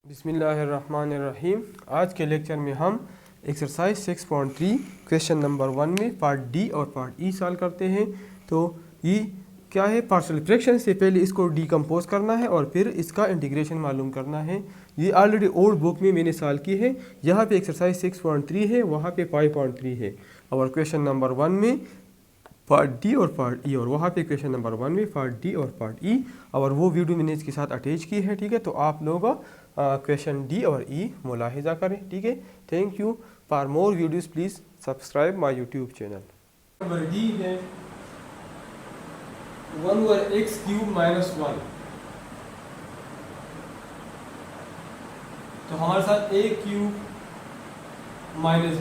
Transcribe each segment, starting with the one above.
बिस्मिल्लाहिर्रहमानिर्रहीम। आज के लेक्चर में हम एक्सरसाइज 6.3 क्वेश्चन नंबर 1 में पार्ट डी और पार्ट ई सॉल्व करते हैं। तो ये क्या है, पार्शियल फ्रैक्शन से पहले इसको डीकम्पोज करना है और फिर इसका इंटीग्रेशन मालूम करना है। ये ऑलरेडी ओल्ड बुक में मैंने सॉल्व की है। यहाँ पे एक्सरसाइज 6.3 है, वहाँ पे 5.3 है। और क्वेश्चन नंबर 1 में पार्ट डी और पार्ट ई, और वहाँ पे क्वेश्चन नंबर 1 में पार्ट डी और पार्ट ई, और वो वीडियो मैंने इसके साथ अटैच की है। ठीक है, तो आप लोग क्वेश्चन डी और ई मुलाहिजा करें। ठीक है, thank you. For more videos please subscribe my YouTube channel. Number D है 1/x³ - 1। तो हमारे साथ a³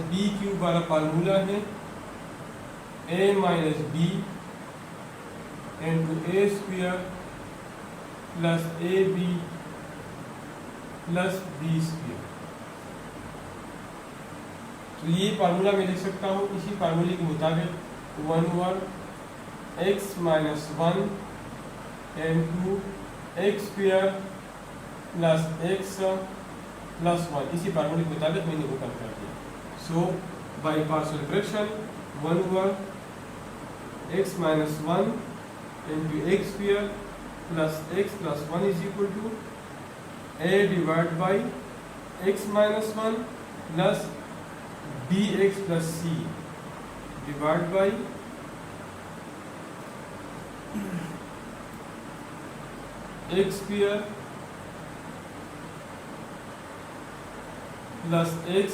- b³ वाला फार्मूला है a - b × a² + ab + b²। तो ये फार्मूला मैं लिख सकता हूँ इसी फार्मूले के मुताबिक 1/x - 1 × x² + x + 1। इसी फार्मूले के मुताबिक मैंने ओपन कर दिया। सो by partial fraction 1/x - 1 × x² + x + 1 = a divided by x - 1 plus bx plus c divided by x² plus x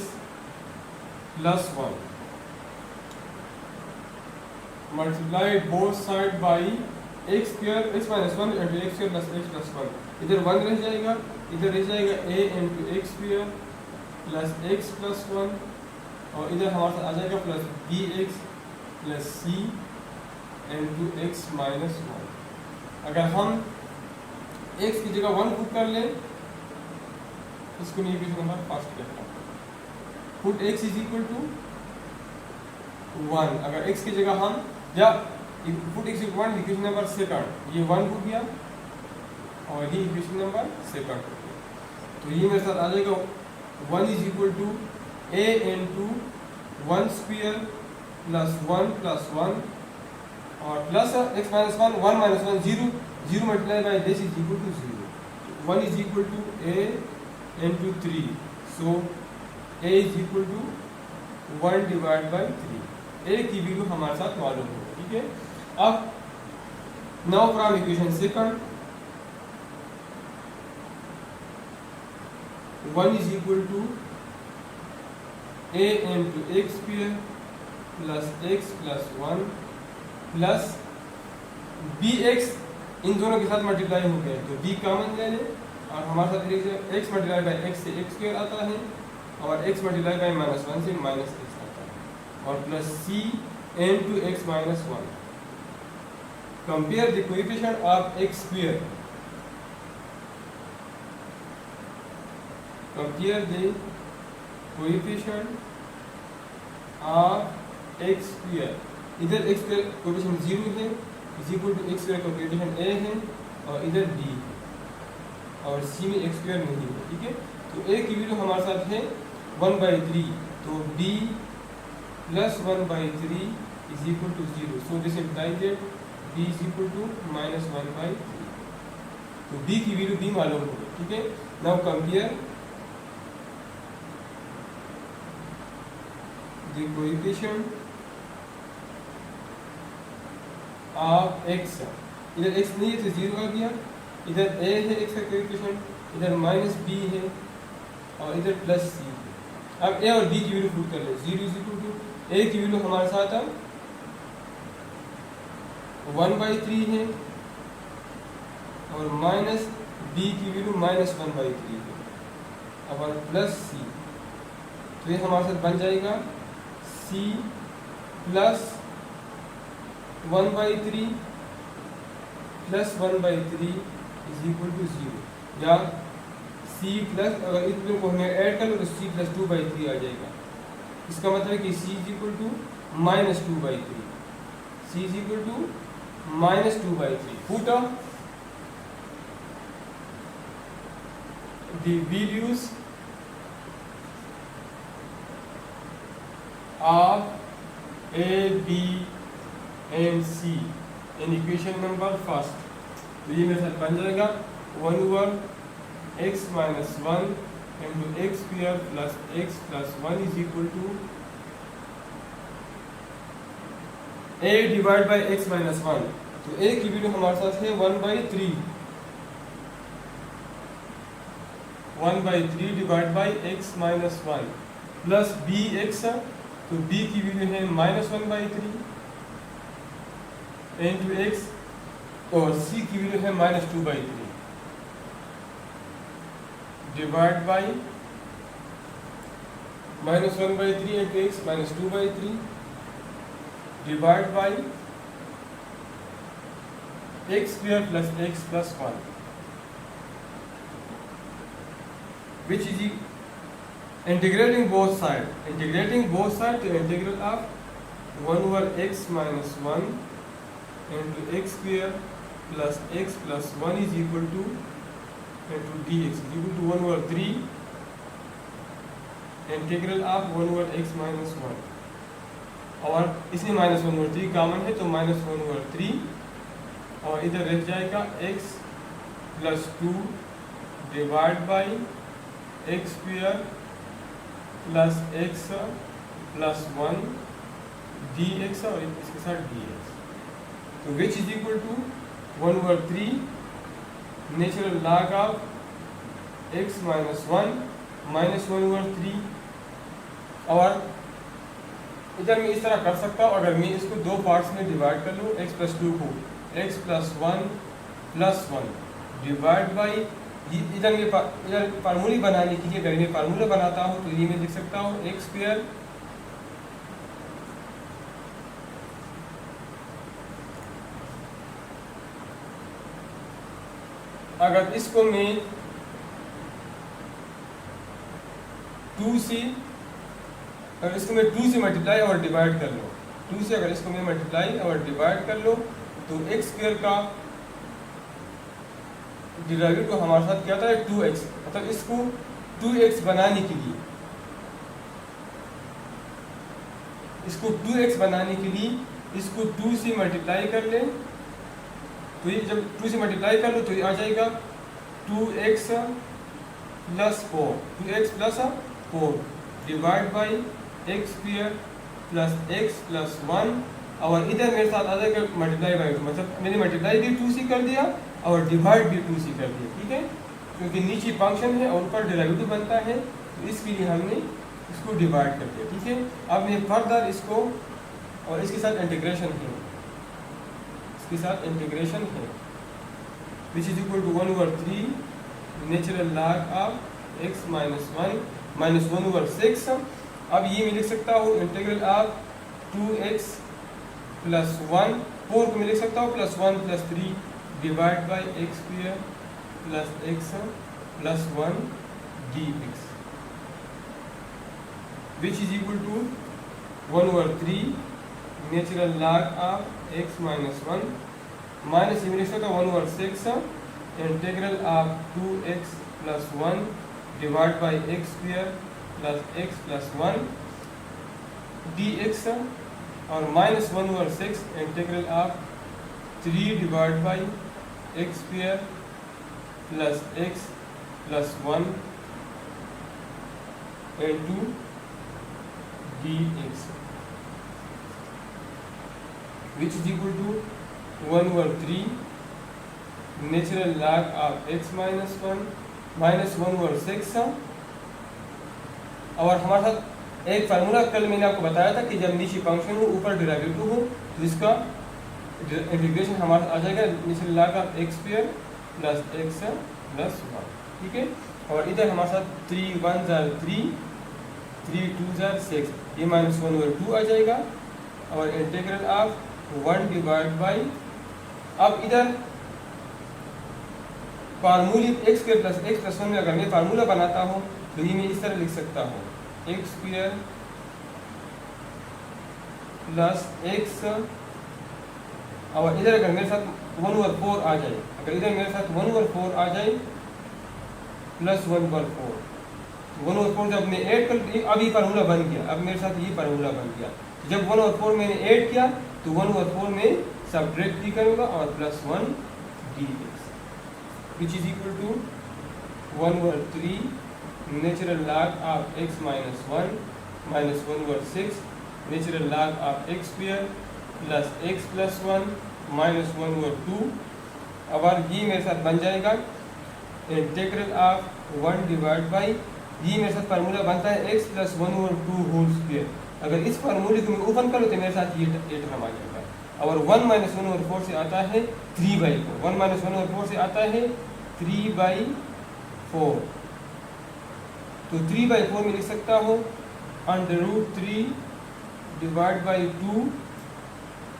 plus 1 multiply both side by x² x - 1 × x² plus x plus 1। इधर 1 रह जाएगा, इधर रह जाएगा a × x² plus x plus 1, और इधर हमारे साथ आ जाएगा plus bx plus c × x - 1। अगर हम x की जगह 1 पुट कर लें, इसको नहीं भी नंबर पास करता पुट x = 1। अगर x की जगह हम या put x = 1 equation number second, ये 1 पुट गया और ये इक्वेशन नंबर सेकंड। तो ये मेरे साथ आ जाएगा 1 = a × 1² plus 1 plus 1 और plus x - 1 1 - 1 0 0 multiplied by this is equal to 0। 1 = a × 3, so a = 1 divided by 3। a की वैल्यू हमारे साथ मालूम है। ठीक है, अब now from equation second 1 = a × x² plus x plus 1 plus bx, इन दोनों के साथ मल्टीप्लाई हो गए तो b कॉमन ले लें और हमारे साथ x मल्टीप्लाई बाय x से x² आता है और x मल्टीप्लाई बाय -1 से -x आता है और plus c × x - 1। Compare the coefficient of x², compare the coefficient of x²। इधर x² कोएफिशिएंट 0 है = x² का कोएफिशिएंट a है और इधर b है और c में x² नहीं है। ठीक है, तो a की वैल्यू हमारे साथ है 1/3, तो b plus 1/3 = 0। So this implies that b = -1/3। तो b की वैल्यू b मालूम होगी। ठीक है, now compare the coefficient of x। इधर x नहीं है तो 0 आ गया, इधर a है x का कोएफिशिएंट, इधर -b है और इधर प्लस c है। अब a और b की वैल्यू पुट कर ले। 0 = a की वैल्यू हमारे साथ 1/3 है और माइनस b की वैल्यू -1/3 है और प्लस c, तो ये हमारे साथ बन जाएगा c plus 1/3 plus 1/3 = 0, या c प्लस, अगर इस को हमें ऐड कर लो तो c + 2/3 आ जाएगा। इसका मतलब है कि c = -2/3, c = -2/3। Put the values of A, B and C in equation number first. तो ये मेरे साथ बन जाएगा 1/x minus 1 into x square plus x plus 1 is equal to a divided by x minus 1। तो a की value हमारे साथ है 1/3 divide by x minus 1 plus bx। तो b की वैल्यू है -1/3 इंटू x और c की वैल्यू है -2/3 divide by -1/3 into x -2/3 divide by x square plus x plus 1 which is integrating both sides to integral of 1/x minus 1 into x square plus x plus 1 is equal to into dx is equal to 1/3 integral of 1/x minus 1 और इसमें -1/3 common है तो -1/3 और इधर रह जाएगा x plus 2 divide by x square plus x plus 1 dx और इसके साथ dx। तो which is equal to 1/3 natural log of x minus 1 minus 1/3। और इधर मैं इस तरह कर सकता हूँ, अगर मैं इसको दो पार्ट्स में डिवाइड कर लूँ, x plus 2 को x plus 1 plus 1 divide by इधर फार्मूले बनाने के लिए अगर मैं फार्मूला बनाता हूँ तो ये मैं लिख सकता हूँ x स्क्वायर अगर इसको मैं 2 से अगर इसको मैं 2 से मल्टीप्लाई और डिवाइड कर लो 2 से अगर इसको मैं मल्टीप्लाई और डिवाइड कर लो तो x स्क्वायर का डिराइवेटिव को हमारे साथ क्या था 2x। मतलब इसको 2x बनाने के लिए इसको 2 से मल्टीप्लाई कर ले तो ये जब 2 से मल्टीप्लाई कर लो तो ये आ जाएगा 2x plus 4 divide by x square plus x plus 1 और इधर मेरे साथ आ जाएगा मल्टीप्लाई बाई 2। मतलब मैंने मल्टीप्लाई भी 2 से कर दिया और डिवाइड भी 2 से कर दिया, ठीक है, क्योंकि नीचे फंक्शन है और ऊपर डेरिवेटिव बनता है तो इसके लिए हमने इसको डिवाइड कर दिया, ठीक है। अब मैं फर्दर इसको और इसके साथ इंटीग्रेशन है which is equal to 1/3 natural log of x minus 1 minus 1/6। अब ये मैं लिख सकता हूँ इंटीग्रल ऑफ 2x प्लस 1 4 को मैं लिख सकता हूँ plus 1 plus 3 divide by x square plus x plus 1 dx which is equal to 1/3 natural log of x minus 1 minus ये लिख सकता हूँ 1/6 integral of 2x plus 1 divide by x square plus x plus 1 dx और minus 1/6 integral of 3 divide by x square plus x plus 1 into dx which is equal to 1/3 natural log of x minus 1 minus 1/6। और हमारे साथ एक formula कल मैंने आपको बताया था कि जब नीचे फंक्शन हो ऊपर डेरिवेटिव हो तो इसका इंटीग्रेशन हमारे आ जाएगा natural log of x square plus x plus 1, ठीक है। और इधर हमारे साथ 3 1 3 3 2 6 ये माइनस 1/2 आ जाएगा और इंटीग्रल ऑफ 1 डिवाइड बाई अब इधर फार्मूले x square plus x plus 1 में अगर मैं फार्मूला बनाता हूँ तो ये मैं इस तरह लिख सकता हूँ x स्क्वायर प्लस x और इधर अगर मेरे साथ 1/4 आ जाए, अगर इधर मेरे साथ 1/4 आ जाए प्लस 1/4। 1/4 जब मैं ऐड कर, अब ये फार्मूला बन गया, अब मेरे साथ ये फार्मूला बन गया। जब 1/4 मैंने ऐड किया तो 1/4 में सब्ट्रैक्ट भी करूँगा और +1 dx which is equal to 1/3 natural log of x minus 1 minus 1/6 natural log of x square plus x plus 1 minus 1/2। अब ये मेरे साथ बन जाएगा इंटीग्रल ऑफ 1 डिवाइड बाई, ये मेरे साथ फार्मूला बनता है x प्लस 1/2 होल स्क्वायर। अगर इस फार्मूले को मैं ओपन करूँ तो मेरे साथ ये टर्म आ जाएगा। और 1 माइनस 1/4 से आता है 3/4, 1 माइनस 1/4 से आता है 3/4। तो 3/4 में लिख सकता हूँ √3 divide by 2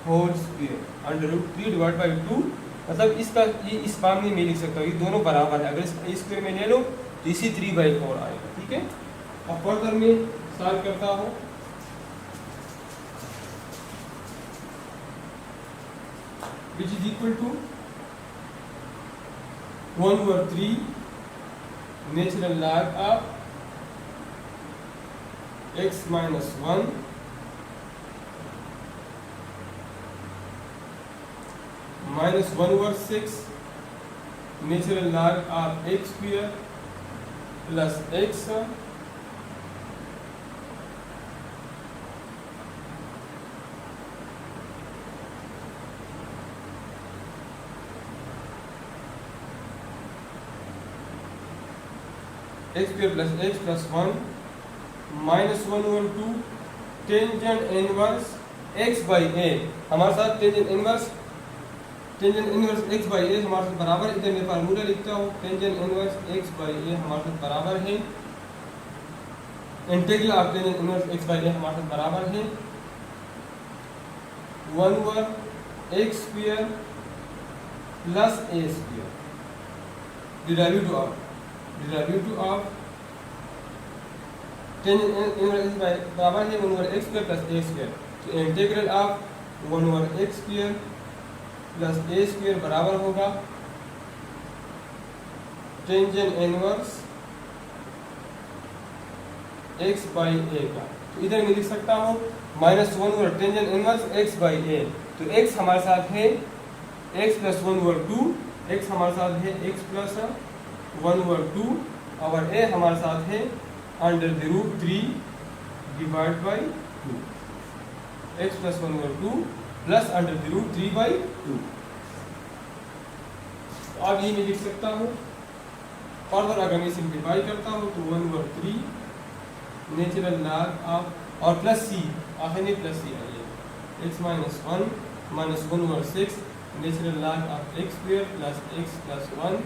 whole square, √3 divide by 2। मतलब इसका ये इस फॉर्म में मैं लिख सकता हूँ, ये दोनों बराबर है। अगर इस स्क्वायर में ले लो तो इसी 3/4 आएगा। ठीक है, अब फर्दर में सॉल्व करता हूँ। Which is equal to 1/3 natural log of x minus 1 minus 1/6 natural log of x square plus x square plus x plus 1 minus 1/2 tangent inverse x by a। हमारे साथ tangent inverse x by a हमारे साथ बराबर है। इधर मैं formula लिखता हूँ, tangent inverse x by a हमारे साथ बराबर है integral of tangent inverse x by a हमारे साथ बराबर है 1/x square plus a square derivative of tangent inverse बराबर है 1/x square plus a square. तो integral of 1/x square plus a square बराबर होगा tangent inverse x by a का। तो इधर मैं लिख सकता हूँ -1 tangent inverse x by a। तो x हमारे साथ है x प्लस 1/2, x हमारे साथ है x प्लस 1/2 और a हमारे साथ है √3 divide by 2, x plus 1/2 plus √3/2। अब ये मैं लिख सकता हूँ। फर्दर अगर मैं सिंप्लीफाई करता हूँ तो 1/3 नेचुरल log ऑफ और प्लस c, आखिर में प्लस c आइए, x minus 1 minus 1/6 natural log of x square plus x plus 1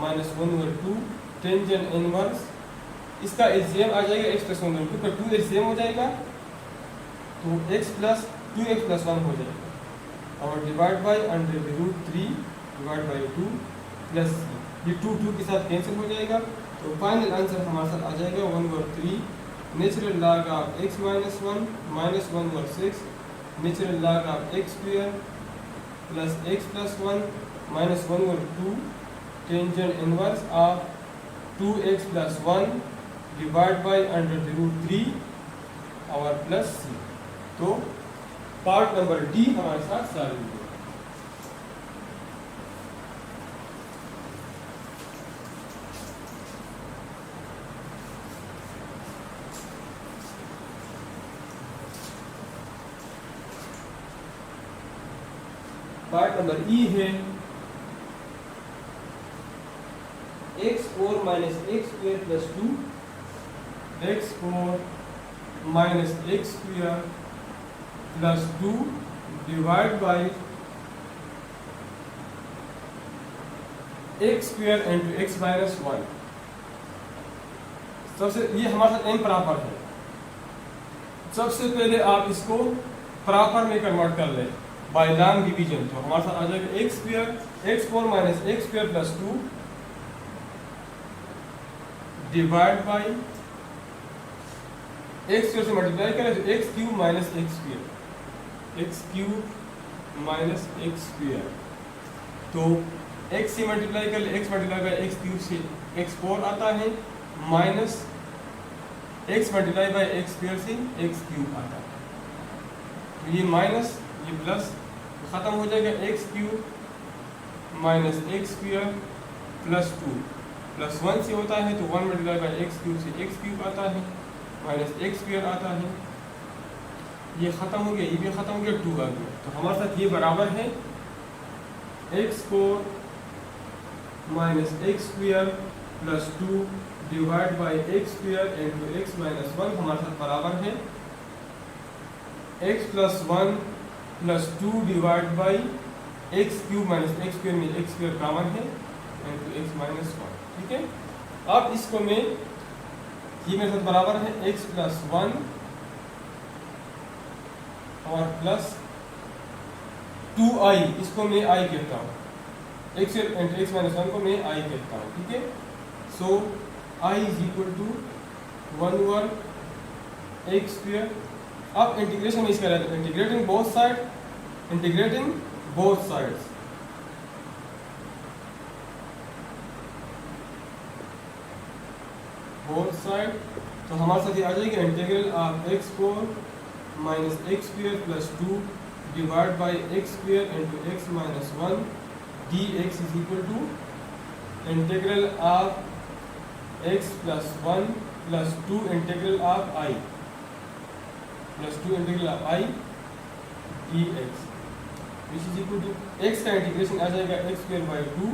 minus 1/2 tangent inverse, इसका एलसीएम आ जाएगा x प्लस 1/2 का 2 एलसीएम हो जाएगा तो x प्लस 2x प्लस 1 हो जाएगा और divide by √3 divide by 2 plus ये 2 के साथ कैंसिल हो जाएगा। तो फाइनल आंसर हमारे साथ आ जाएगा 1/3 natural log of x minus 1 minus 1/6 natural log of x square plus x plus 1 minus 1/2 tangent inverse of 2x plus 1 divide by √3 और प्लस c। तो पार्ट नंबर डी हमारे साथ सॉल्व हुआ। पार्ट नंबर ई है x4 minus x square plus 2 x4 minus x square plus 2 divide by x square into x minus 1। सबसे ये हमारे साथ n प्रॉपर है। सबसे पहले आप इसको प्रॉपर में कन्वर्ट कर लें बाय लॉन्ग डिवीजन। तो हमारे साथ आ जाएगा x square x4 minus x square plus 2 divide by x square से मल्टीप्लाई करें तो x cube minus x square, x cube minus x square. तो x से मल्टीप्लाई कर ले, x multiply by x cube से x4 आता है, minus x multiply by x square से एक्स क्यूब आता है। तो ये माइनस ये प्लस ख़त्म हो जाएगा, x cube minus x square plus 2 plus 1 से होता है, तो 1 मल्टीप्लाई बाई एक्स क्यूब से एक्स क्यूब आता है, माइनस एक्स स्क्वायर आता है। ये ख़त्म हो गया, ये भी ख़त्म हो गया, 2 आ गया। तो हमारे साथ ये बराबर है x4 minus x square plus 2 divide by x square into x minus 1 हमारे साथ बराबर है x plus 1 plus 2 divide by x cube minus x square में एक्स स्क्वायर कॉमन है इंटू एक्स माइनस 1। ठीक है, अब इसको मैं ये मेरे साथ बराबर है x प्लस 1 और प्लस 2i, इसको मैं i कहता हूँ, x इंटू एक्स माइनस 1 को मैं i कहता हूँ। ठीक है, so i is equal to 1 over x square. अब इंटीग्रेशन इसका रहता है integrating both side, integrating both sides, both side. तो हमारे साथ ये आ जाएगा integral of x4 minus x square plus 2 divide by x square into x minus 1 d x is equal to integral of x plus 1 plus 2 integral of i plus 2 integral of i d x which is equal to x का integration आ जाएगा x square by 2,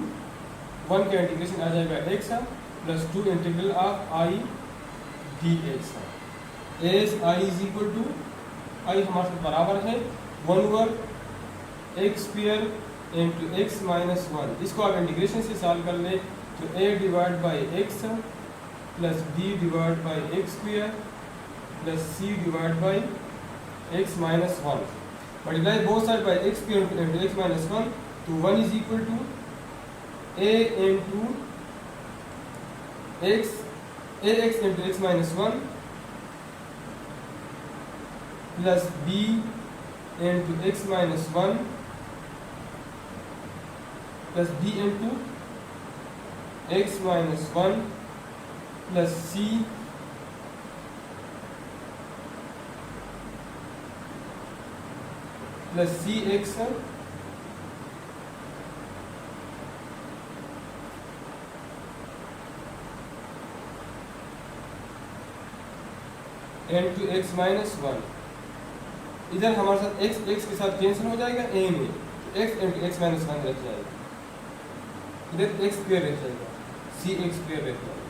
1 का integration आ जाएगा x plus 2 integral of i d x as i is equal to i हमारे साथ बराबर है 1 over x square into x minus 1। इसको आप इंटीग्रेशन से सॉल्व कर ले तो a divide by x plus b divide by x square plus c divide by x minus 1 multiply both side by x square into x minus 1, तो 1 is equal to a into ax into x minus 1 plus b into x minus 1 plus b into x minus 1 plus c plus c x into x minus 1। इधर हमारे साथ x के साथ cancel हो जाएगा a में, तो x इंटू एक्स माइनस 1 रह जाएगा, इधर x स्क्वायर रह जाएगा, c x स्क्वायर रह जाएगा।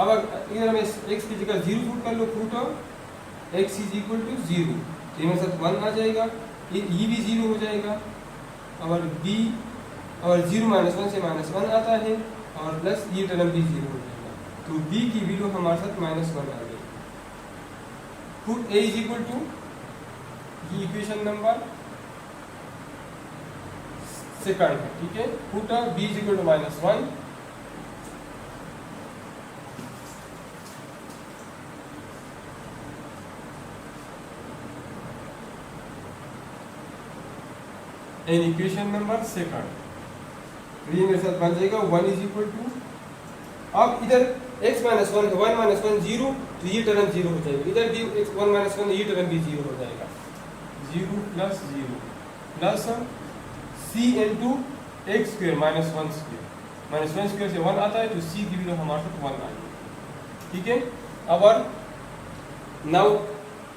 अब इधर हमें x की जगह 0 पुट कर लो, put of x is equal to 0, तो मेरे साथ 1 आ जाएगा, ये भी 0 हो जाएगा, और b और 0 माइनस 1 से माइनस 1 आता है, और प्लस ये टर्म भी 0 हो जाएगा, तो b की वैल्यू हमारे साथ माइनस 1 आ गई। Put a is equal to ये इक्वेशन नंबर सेकंड है। ठीक है, put b is equal to minus 1 in equation number second. ये मेरे साथ बन जाएगा 1 इज इक्वल टू, अब इधर x माइनस 1 1 माइनस 1 0, तो ये टर्म 0 हो जाएगा, इधर भी x 1 माइनस 1 ये टर्म भी 0 हो जाएगा, 0 plus 0 plus c into x square minus 1 square, minus 1 square से 1 आता है, तो c की वैल्यू हमारे साथ 1 आ गई। ठीक है, अब now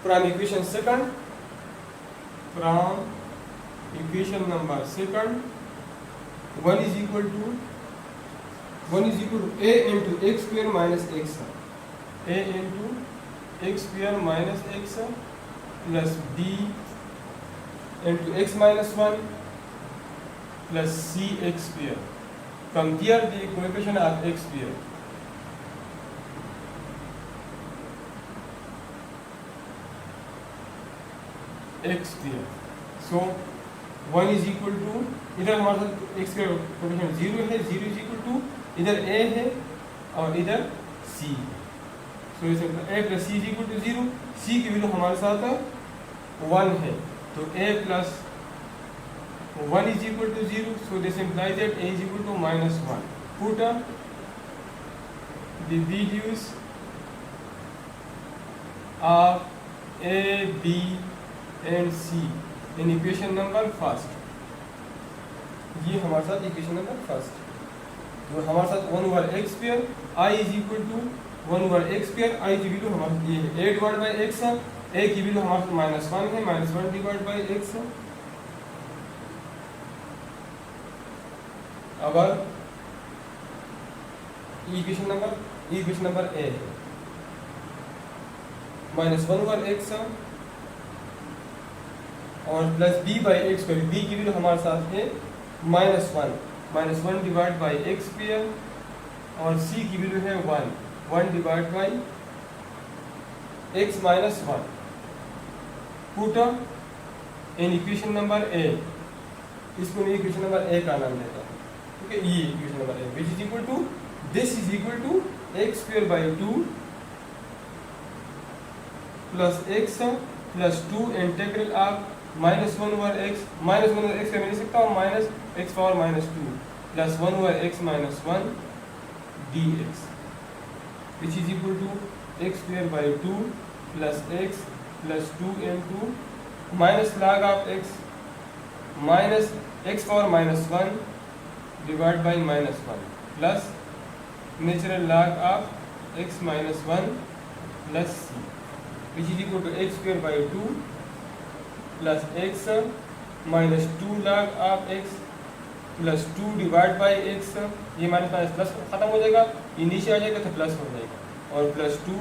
from equation second, from equation number second 1 is equal to a into x square minus x, a into x square minus x plus b into x minus 1 plus c x square. Compare the coefficient of x square, x square, so 1 is equal to, इधर हमारे साथ x का coefficient 0 है, 0 is equal to इधर a है और इधर c, सो इसे a plus c is equal to 0, c की वैल्यू हमारे साथ 1 है, तो a plus 1 is equal to 0, so this implies that a is equal to -1. Put the values of a, b and c in equation number first. ये हमारे साथ equation number first. तो हमारे साथ 1/x², i is equal to 1/x², i की value हमारे ये है a divide by x, a की वैल्यू हमारे -1 है, -1 डिवाइड बाई x. अब इक्वेशन नंबर a है -1/x और प्लस b बाई x पर b की वैल्यू हमारे साथ है -1 डिवाइड बाई x² और c की वैल्यू है 1 divide by x -1. Put in equation number a, इसको मैं इक्वेशन नंबर a का नाम देता हूँ. ठीक है, ये equation number a which is equal to this is equal to x² by 2 plus x plus 2 integral of -1/x का मैं लिख सकता हूँ -x power -2 plus 1/x -1 dx which is equal to x² by 2 plus x plus 2 into minus log of x minus x power -1 divide by -1 plus natural log of x -1 plus c which is equal to x² by 2 plus x minus 2 log of x plus 2 divide by x. ये minus plus खत्म हो जाएगा, ये नीचे आ जाएगा तो plus हो जाएगा और plus 2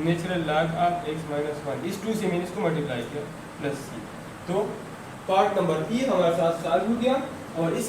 natural log of x -1. इस 2 से मैंने इसको मल्टीप्लाई किया प्लस c. तो पार्ट नंबर ई हमारे साथ सॉल्व हो गया और इस